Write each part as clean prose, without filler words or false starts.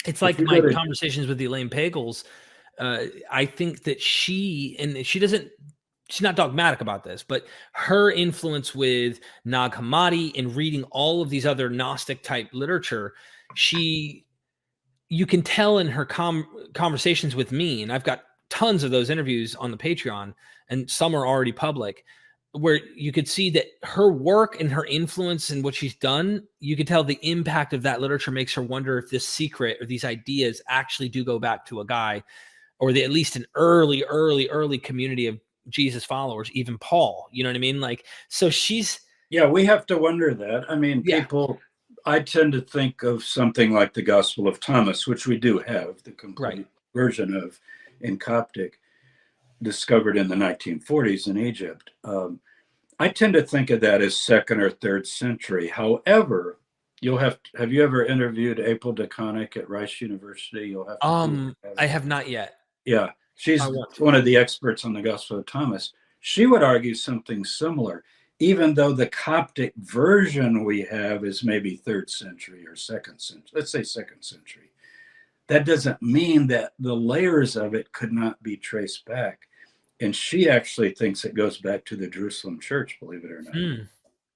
It's If like you my go to, conversations with Elaine Pagels. I think that she's not dogmatic about this, but her influence with Nag Hammadi and reading all of these other Gnostic type literature, you can tell in her conversations with me, and I've got tons of those interviews on the Patreon, and some are already public, where you could see that her work and her influence and what she's done, you could tell the impact of that literature makes her wonder if this secret or these ideas actually do go back to a guy, or at least an early community of Jesus followers, even Paul. You know what I mean? Like, so she's. Yeah, we have to wonder that. I mean, Yeah. I tend to think of something like the Gospel of Thomas, which we do have the complete version of in Coptic, discovered in the 1940s in Egypt. I tend to think of that as 2nd or 3rd century. However, have you ever interviewed April DeConnick at Rice University? You'll have to. I have not yet. Yeah, she's one of the experts on the Gospel of Thomas. She would argue something similar, even though the Coptic version we have is maybe 3rd century or 2nd century. Let's say 2nd century. That doesn't mean that the layers of it could not be traced back. And she actually thinks it goes back to the Jerusalem church, believe it or not.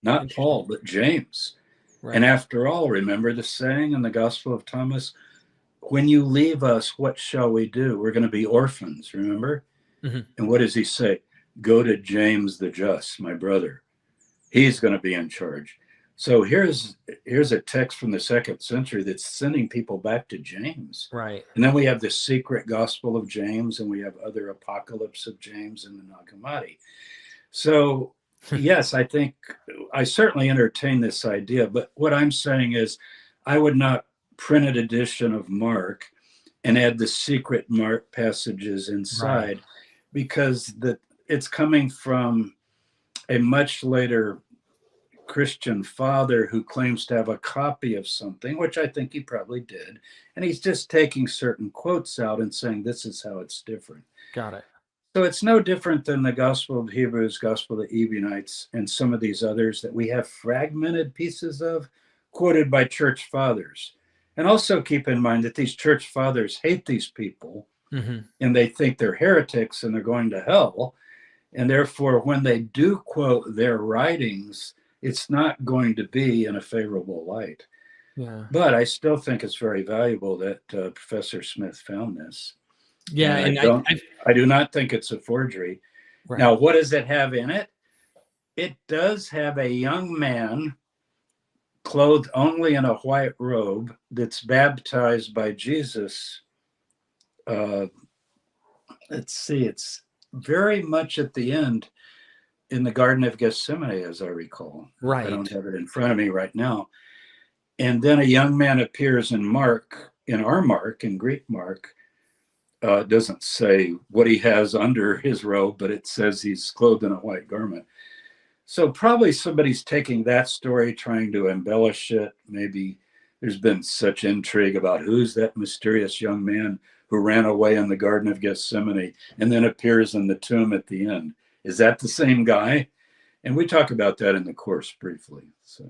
Not Paul, but James. Right. And after all, remember the saying in the Gospel of Thomas, when you leave us, what shall we do? We're going to be orphans, remember? Mm-hmm. And what does he say? Go to James the Just, my brother. He's going to be in charge. So here's a text from the 2nd century that's sending people back to James. Right. And then we have the secret Gospel of James, and we have other Apocalypse of James and the Nag Hammadi. So yes, I think I certainly entertain this idea, but what I'm saying is I would not print an edition of Mark and add the secret Mark passages inside, because it's coming from a much later Christian father who claims to have a copy of something, which I think he probably did. And he's just taking certain quotes out and saying, this is how it's different. Got it. So it's no different than the Gospel of Hebrews, Gospel of the Ebionites, and some of these others that we have fragmented pieces of quoted by church fathers. And also keep in mind that these church fathers hate these people, and they think they're heretics and they're going to hell. And therefore, when they do quote their writings, it's not going to be in a favorable light. Yeah. But I still think it's very valuable that Professor Smith found this. Yeah, and I do not think it's a forgery. Right. Now, what does it have in it? It does have a young man clothed only in a white robe that's baptized by Jesus. Let's see, it's very much at the end in the Garden of Gethsemane, as I recall. Right. I don't have it in front of me right now. And then a young man appears in our Mark, in Greek Mark. It doesn't say what he has under his robe, but it says he's clothed in a white garment. So probably somebody's taking that story, trying to embellish it. Maybe there's been such intrigue about who's that mysterious young man who ran away in the Garden of Gethsemane and then appears in the tomb at the end. Is that the same guy? And we talk about that in the course briefly. So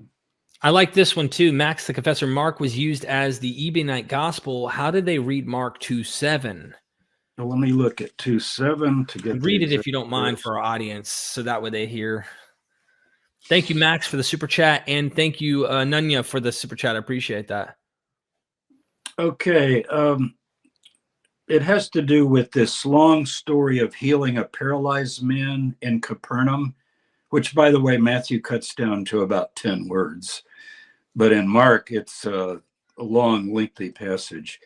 I like this one too. Max the Confessor, Mark was used as the Ebionite gospel. How did they read Mark 2:7? Well, let me look at 2:7 to get. Read it if you don't mind for our audience, so that way they hear. Thank you, Max, for the super chat, and thank you, Nunya, for the super chat. I appreciate that. Okay. It has to do with this long story of healing a paralyzed man in Capernaum, which, by the way, Matthew cuts down to about 10 words. But in Mark, it's a long, lengthy passage.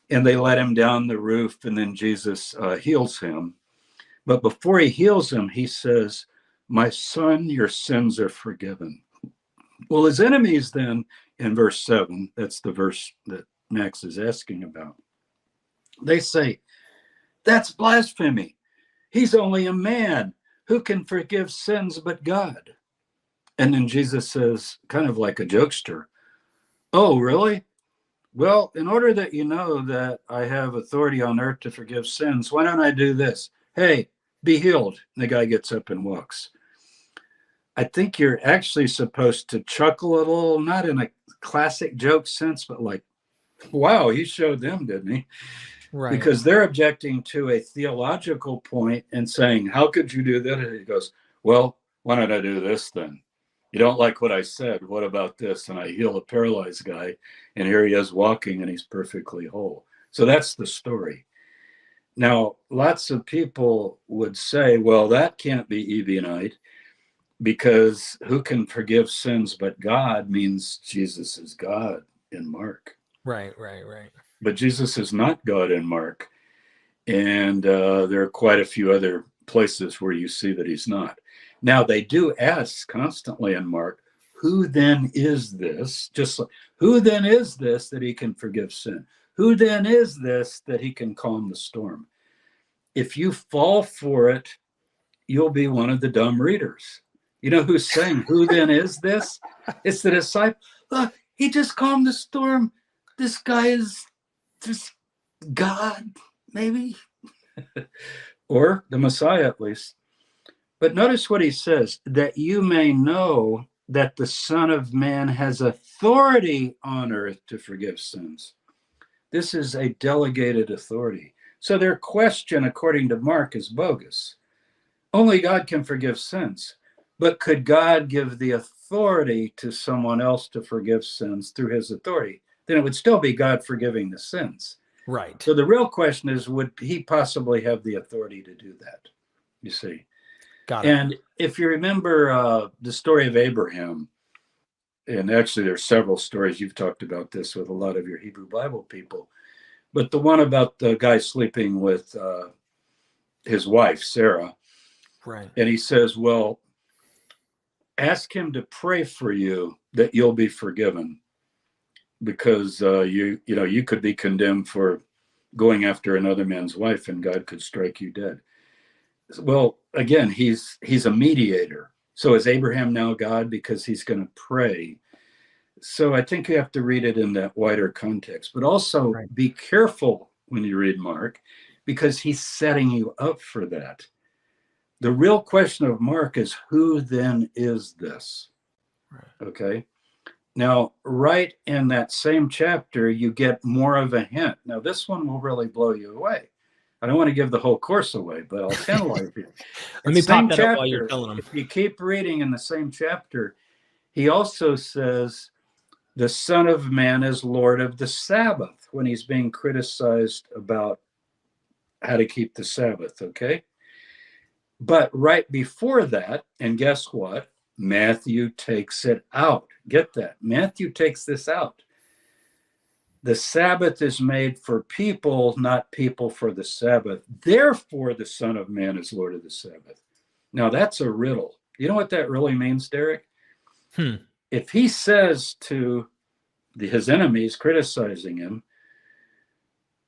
And they let him down the roof, and then Jesus heals him. But before he heals him, he says, my son, your sins are forgiven. Well, his enemies then, in verse 7, that's the verse that Max is asking about, they say, that's blasphemy. He's only a man. Who can forgive sins but God? And then Jesus says, kind of like a jokester, oh, really? Well, in order that you know that I have authority on earth to forgive sins, why don't I do this? Hey, be healed. And the guy gets up and walks. I think you're actually supposed to chuckle a little, not in a classic joke sense, but like, Wow, he showed them, didn't he? Right. Because they're objecting to a theological point and saying, how could you do that? And he goes, well, why don't I do this then? You don't like what I said. What about this? And I heal a paralyzed guy, and here he is walking, and he's perfectly whole. So that's the story. Now, lots of people would say, well, that can't be Ebionite, because who can forgive sins but God means Jesus is God in Mark. Right. But Jesus is not God in Mark. And there are quite a few other places where you see that he's not. Now, they do ask constantly in Mark, who then is this? Just like, who then is this that he can forgive sin? Who then is this that he can calm the storm? If you fall for it, you'll be one of the dumb readers. You know who's saying, who then is this? It's the disciple. Look, he just calmed the storm. This guy is just God, maybe. Or the Messiah, at least. But notice what he says, that you may know that the Son of Man has authority on earth to forgive sins. This is a delegated authority. So their question, according to Mark, is bogus. Only God can forgive sins. But could God give the authority to someone else to forgive sins through his authority? Then it would still be God forgiving the sins. Right. So the real question is, would he possibly have the authority to do that? You see. Got it. And if you remember the story of Abraham, and actually there's several stories, you've talked about this with a lot of your Hebrew Bible people, but the one about the guy sleeping with his wife, Sarah. Right. And he says, well, ask him to pray for you that you'll be forgiven, because you could be condemned for going after another man's wife and God could strike you dead. Well, again, he's a mediator. So is Abraham now God because he's going to pray? So I think you have to read it in that wider context, but also be careful when you read Mark, because he's setting you up for that. The real question of Mark is, who then is this? Okay. Now, right in that same chapter, you get more of a hint. Now, this one will really blow you away. I don't want to give the whole course away, but I'll tantalize you. Let me pop that up while you're telling them. If you keep reading in the same chapter, he also says, the Son of Man is Lord of the Sabbath, when he's being criticized about how to keep the Sabbath, okay? But right before that, and guess what? Matthew takes it out. Get that? Matthew takes this out. The Sabbath is made for people, not people for the Sabbath. Therefore, the Son of Man is Lord of the Sabbath. Now, that's a riddle. You know what that really means, Derek? If he says to his enemies criticizing him,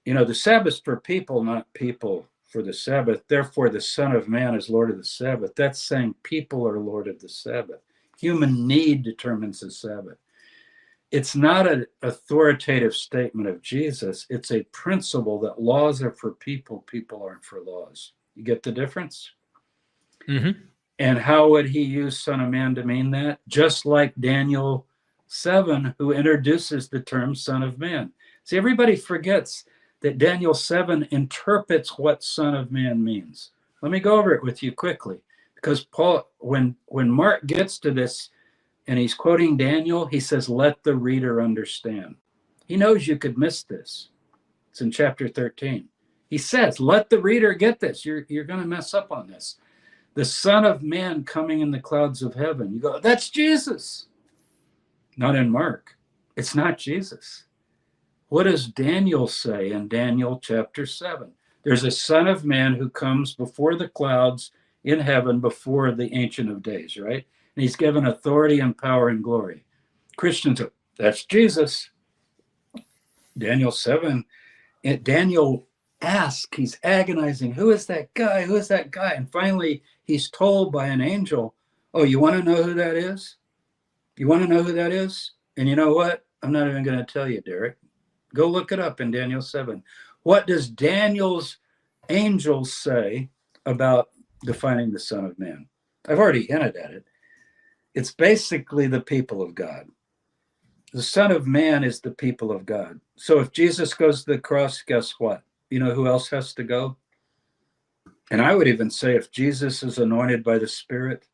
the Sabbath's for people, not people for the Sabbath. Therefore, the Son of Man is Lord of the Sabbath. That's saying people are Lord of the Sabbath. Human need determines the Sabbath. It's not an authoritative statement of Jesus. It's a principle that laws are for people, people aren't for laws. You get the difference? Mm-hmm. And how would he use Son of Man to mean that? Just like Daniel 7, who introduces the term Son of Man. See, everybody forgets that Daniel 7 interprets what Son of Man means. Let me go over it with you quickly, because Paul, when Mark gets to this and he's quoting Daniel, he says, let the reader understand. He knows you could miss this. It's in chapter 13. He says, let the reader get this. You're going to mess up on this. The Son of Man coming in the clouds of heaven. You go, that's Jesus. Not in Mark. It's not Jesus. What does Daniel say in Daniel chapter 7? There's a Son of Man who comes before the clouds in heaven before the Ancient of Days, right? And he's given authority and power and glory. Christians, that's Jesus. Daniel 7, Daniel asks, he's agonizing, who is that guy? Who is that guy? And finally, he's told by an angel, oh, you want to know who that is? You want to know who that is? And you know what? I'm not even going to tell you, Derek. Go look it up in Daniel 7. What does Daniel's angels say about defining the Son of Man? I've already hinted at it. It's basically the people of God. The Son of Man is the people of God. So if Jesus goes to the cross, guess what? You know who else has to go? And I would even say if Jesus is anointed by the Spirit,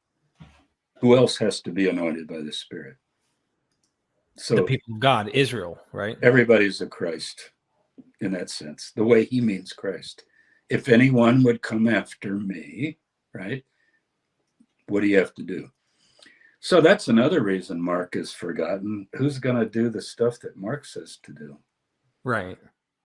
who else has to be anointed by the Spirit? So the people of God, Israel, right? everybody's a Christ in that sense, the way he means Christ. If anyone would come after me, right? What do you have to do? So that's another reason Mark is forgotten. Who's going to do the stuff that Mark says to do? Right.